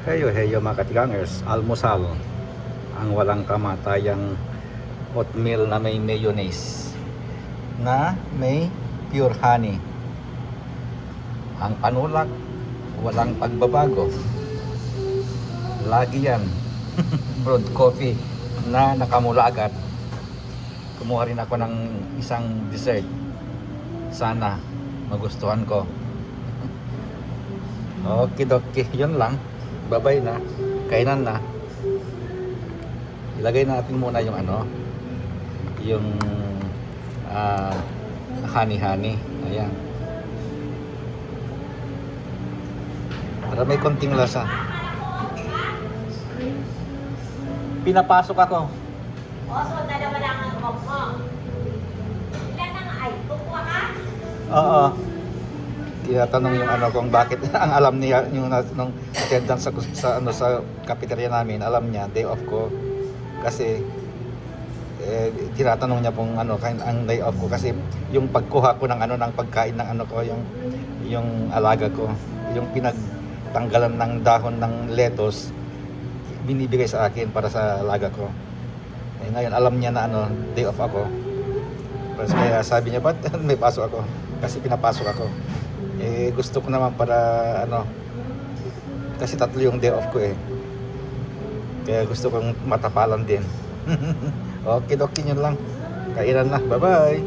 Heyo heyo mga katigangers, almusal ang walang kamatayang oatmeal na may mayonnaise na may pure honey. Ang panulak, walang pagbabago. Lagi yan. Brewed coffee na nakamula agad. Kumuha rin ako ng isang dessert. Sana magustuhan ko. Okay, yun lang. Babay na, kainan na. Ilagay natin muna yung yung honey. Ayan. Para may konting lasa. Pinapasok ako. So, dalawa lang ang coke mo. Ilan ang ay? Kukuha ka? Oo. Tinatanong yung kung bakit ang alam niya yung nung attendance sa cafeteria namin, alam niya day off ko kasi tinatanong niya kung ang day off ko kasi yung pagkuha ko ng ng pagkain ng ko yung alaga ko, yung pinagtanggalan ng dahon ng lettuce binibigay sa akin para sa alaga ko. Ngayon alam niya na day off ako. Kaya sabi niya, ba't may pasok ako? Kasi pinapasok ako. Gusto ko naman para kasi 3 yung day off ko kaya gusto kong matapalan din. Okay, yun lang. Kainan na. Bye bye.